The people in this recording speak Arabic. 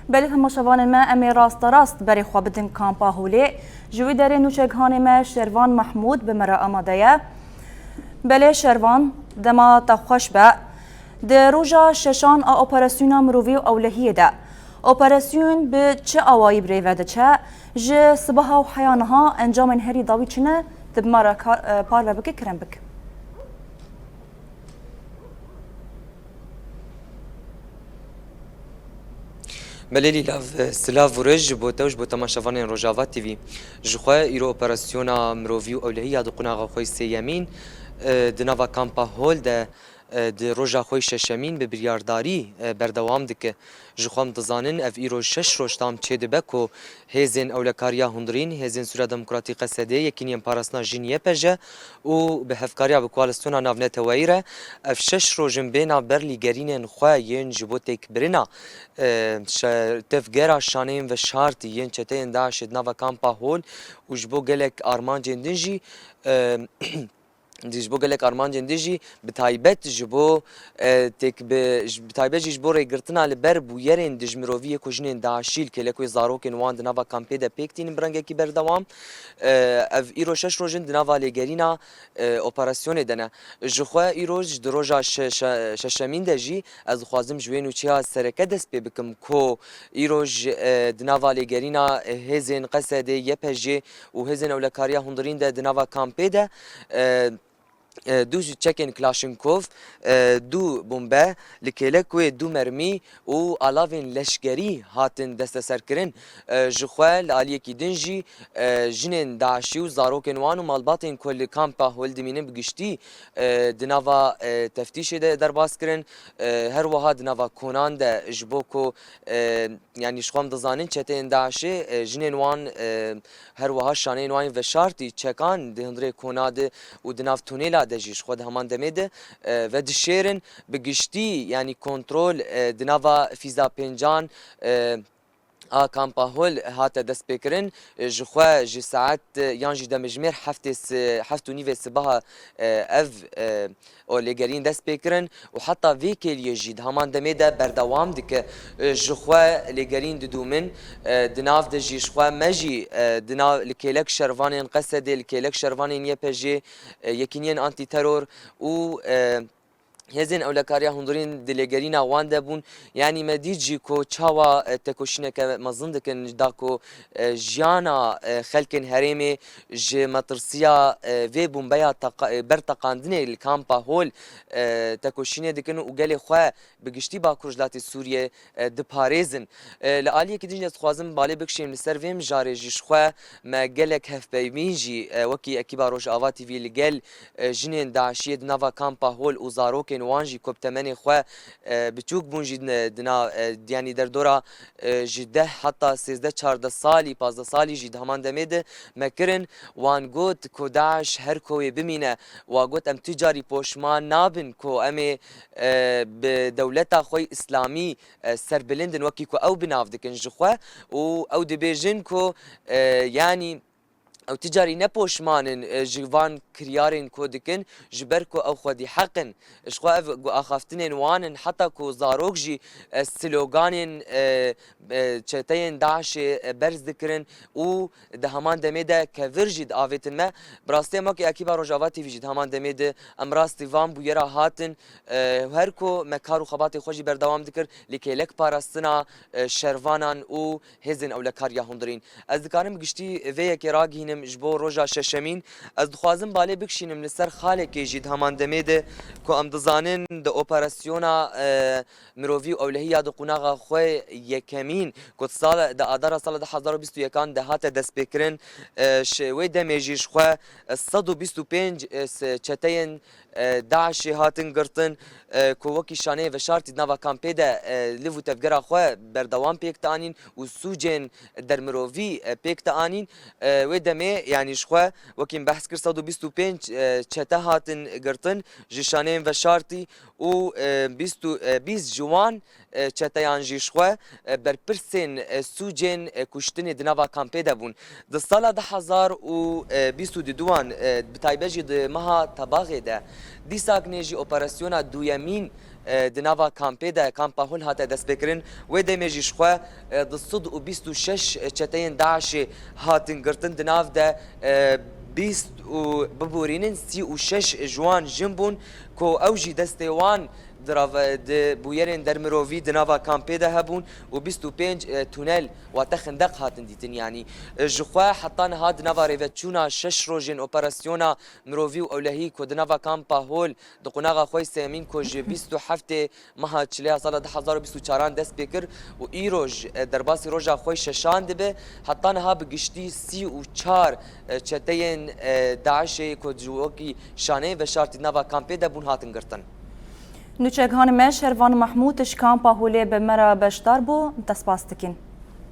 بله تماشاوان ما امی راست بری خواه بدن کامپا هولی جوی داره نوچگهان ما شروان محمود به مرا آماده بله شروان دما تخوش به ده روژا ششان اپراسیون مروی و اولهیه ده اپراسیون به چه آوایی بریوه ده چه جه صبح و حیانها انجام هری داوی چنه دب مرا پار و بکه کرم بک مللی لاف سلاف ورج بو توش بو تماشاوان روجاوا تیوی جخوا ایرو اپراسیونا مروی و اولهی اد قناغ خوی سیامین دناوا کامپا هول ده د روژا خوی ششمین به بریارداری بردوام دکه جخوام دزانن اف ایرو شش روش تام چه دبه کو هزین اولکاریا هندرین هزین سورا دموکراتی قصده یکینیم پاراسنا جینیه پجه و به هفکاریا به کوالستونا ناونت ویره اف شش روجن بینا برلی گرینن خوا ین جبوتک برنا تفگرا شانین و شارتی ین چته انداش ناوا کامپا هول و جبو گلک آرمان جندنجی دیج بو گلک آرمان جندیجی بتایبت جبو تک بتایبت جبو ریگرتنا لبر بو یرین دیج مروی کوجنین داشیل که لکوی زاروکن وان دناوا کامپی ده پیکتین برنگه کی بردوام اف ایرو شش روزن دناوا لگرینا اپراسیون دنه جخوا ایروج دروجا ششمین دجی از خوازم جوینو چیا سرکه دست پی بکم کو ایروج دناوا لگرینا هزین قصده یپجی و هزین اولکاریا هندرین ده دناوا کامپی ده دو چکن کلاشینکوف دو بمبه لکلکوی دو مرمی و علاوه لشکری هاتن دست سرکرین جخوال علیه کی دنجی جنین داعشی و زاروکن وان و مالباتین کل کامپا هولدمینن بگشتی دناوا تفتیش ده در باز کرن هر وها دناوا کنان ده جبوکو یعنی شخوام دزانین چتین داعشی جنین وان هر وها شانین وان و شارتی چکان دهندره کناده و دناف تونیلا دجیش خود همان دمیده و دشیرن بگشتی یعنی کنترل دناوا فیزا پنجان کامپا هول هات دست بکرن جخوا جی ساعت یانجی دمجمر هفت و نیو صبح اف او لگرین دست بکرن و حتی ویکل یجید همان دمیده بردوام دکه جخوا لگرین ددومن دناف دجی جخوا مجی دناف لکیلک شروانین قصد لکیلک شروانین یپجی یکینین آنتی ترور و هزین اولکاریا هندرین دلگرینا وان دبون یعنی مدیجی کو چاوا تکوشینه که مزند کن داکو جیانا خلکن هریمه ج مترسیا و بومبیا برتقاندنه الکامپا هول تکوشینه دکن و گلی خو بگشتی با کورجلات سوریه د پاریزن لالیه که دیجن خوازم بالی بکشیم لسر ویم جارجیش خو ما گلک هف بیمینجی وکی اکیبا روش آواتی وی لگل جنین داعشیه نوا کامپا هول وزاروک وانجی کوبتمنی خو بچوک بونجی دنا یعنی در دورا جده حتی 13 14 سالی 15 سالی جد همان دمید مکرن وان گوت کو داعش هر کوی بمینه و گوت ام تجاری پوشمان نابن کو ام به دولت خوی اسلامی سربلندن وکی کو او بناف دکن جخوا و او دبیجن کو یعنی او تجاری نپوشمانن جوان کریارین کو دکن جبر کو او خودی حقن اشخوا اخافتنین وانن حتی کو زاروک جی سلوگانین چتین داعش برز دکرن او ده همان دمیده که ورجید آویتن ما براسته ما که اکیبا روجاواتی ویجید همان دمیده امراستی وان بویرا هاتن هر کو مکارو خباتی خوشی بردوام دکر لکیلک پاراستنا شروانان او هزن اولکاریا هندرین از دکارم گشتی وی که راگینم جبو روجا ششمین از دخوازم بالی بکشینم لسر خاله که جید همان دمیده که ام دزانن ده اپراسیونا مروی اولهی یاد قناغ خوی یکمین که سال ده آدار سال ده 2021 ده هات دست بکرن شوی دمیجیش خو 125 چتین داعش هاتن گرتن که وکی شانه و شارتی نوا کامپی ده لیو تفگرا خو بردوام پیکت آنین و سوجن در مروی پیکت آنین و دمی یعنی شخو وکیم بحث کر 125 چته هاتن گرتن جشانه و شارتی و 20 جوان چته یانجی شخو بر پرسن سوجن کشتن دنوا کامپی ده بون ده سال 2022 بتایبجی ده مها تباغه ده دیساک نیجی اپراسیونا دویمین دناوا کامپی ده کامپا هول هات دست بکرین و دمیجیش خو دصد و 26 چتین داعش هاتن گرتن دناو ده 20 و ببورینن 36 جوان جنبون کو اوجی دستوان دراف د بویرن در مروفی دناوا کامپی ده هبون و 25 تونل و تخندق هاتن دیتن یعنی جخوا حتان هاد ناوا ریوتچونا 6 روزن اپراسیونا مروفی و اولهی کو دناوا کامپا هول دقناغا خوی سیمین کو 27 ماه چلی سال 2024 دست بکر و ایروج در باسی روزا خوی ششان دبه حتان ها بگشتی 34 چتین داعش کو جوکی شانه و شارت ناوا کامپی ده بون هاتن گرتن نوچگهان ما شروان محمود اش کامپا هولی به مرا بشدار بو دست باستکین